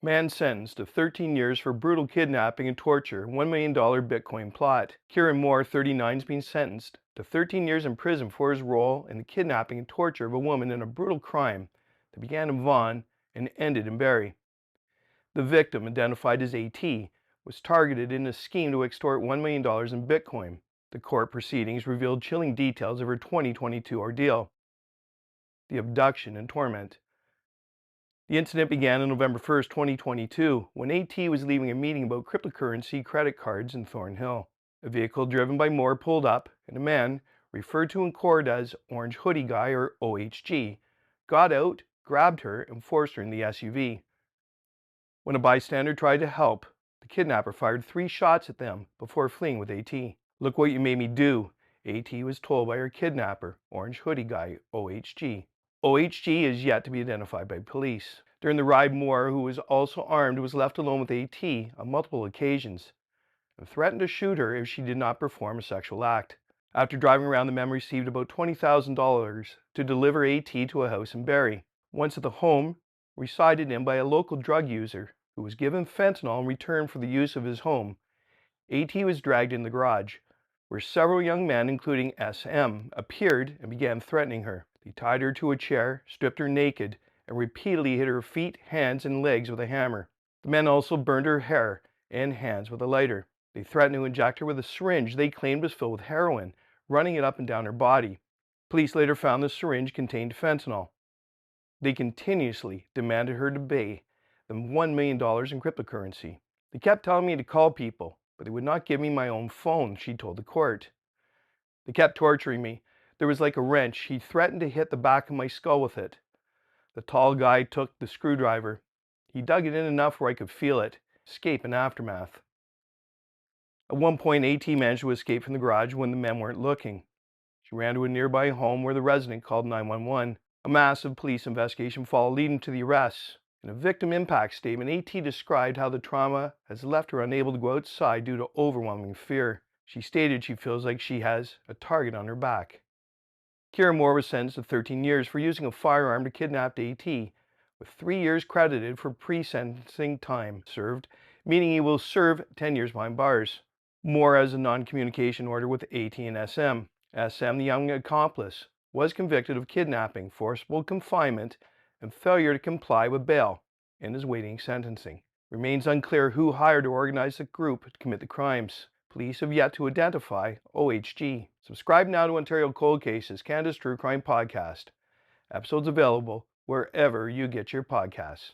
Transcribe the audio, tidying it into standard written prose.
Man sentenced to 13 years for brutal kidnapping and torture, $1 million Bitcoin plot. Kieran Moore, 39, has been sentenced to 13 years in prison for his role in the kidnapping and torture of a woman in a brutal crime that began in Vaughan and ended in Barrie. The victim, identified as AT, was targeted in a scheme to extort $1 million in Bitcoin. The court proceedings revealed chilling details of her 2022 ordeal. The abduction and torment. The incident began on November 1, 2022, when AT was leaving a meeting about cryptocurrency credit cards in Thornhill. A vehicle driven by Moore pulled up, and a man, referred to in court as Orange Hoodie Guy or OHG, got out, grabbed her, and forced her in the SUV. When a bystander tried to help, the kidnapper fired 3 shots at them before fleeing with AT. "Look what you made me do," AT was told by her kidnapper, Orange Hoodie Guy, OHG. OHG is yet to be identified by police. During the ride, Moore, who was also armed, was left alone with AT on multiple occasions and threatened to shoot her if she did not perform a sexual act. After driving around, the men received about $20,000 to deliver AT to a house in Barrie. Once at the home, resided in by a local drug user who was given fentanyl in return for the use of his home, AT was dragged in the garage, where several young men, including SM, appeared and began threatening her. They tied her to a chair, stripped her naked, and repeatedly hit her feet, hands, and legs with a hammer. The men also burned her hair and hands with a lighter. They threatened to inject her with a syringe they claimed was filled with heroin, running it up and down her body. Police later found the syringe contained fentanyl. They continuously demanded her to pay them $1 million in cryptocurrency. "They kept telling me to call people, but they would not give me my own phone," she told the court. "They kept torturing me. There was like a wrench. He threatened to hit the back of my skull with it. The tall guy took the screwdriver. He dug it in enough where I could feel it. Escape and aftermath." At one point, AT managed to escape from the garage when the men weren't looking. She ran to a nearby home where the resident called 911. A massive police investigation followed, leading to the arrests. In a victim impact statement, AT described how the trauma has left her unable to go outside due to overwhelming fear. She stated she feels like she has a target on her back. Kieran Moore was sentenced to 13 years for using a firearm to kidnap AT, with 3 years credited for pre-sentencing time served, meaning he will serve 10 years behind bars. Moore has a non-communication order with AT and SM. SM, the young accomplice, was convicted of kidnapping, forcible confinement, and failure to comply with bail, and is waiting sentencing. Remains unclear who hired or organized the group to commit the crimes. Police have yet to identify OHG. Subscribe now to Ontario Cold Cases, Canada's True Crime Podcast. Episodes available wherever you get your podcasts.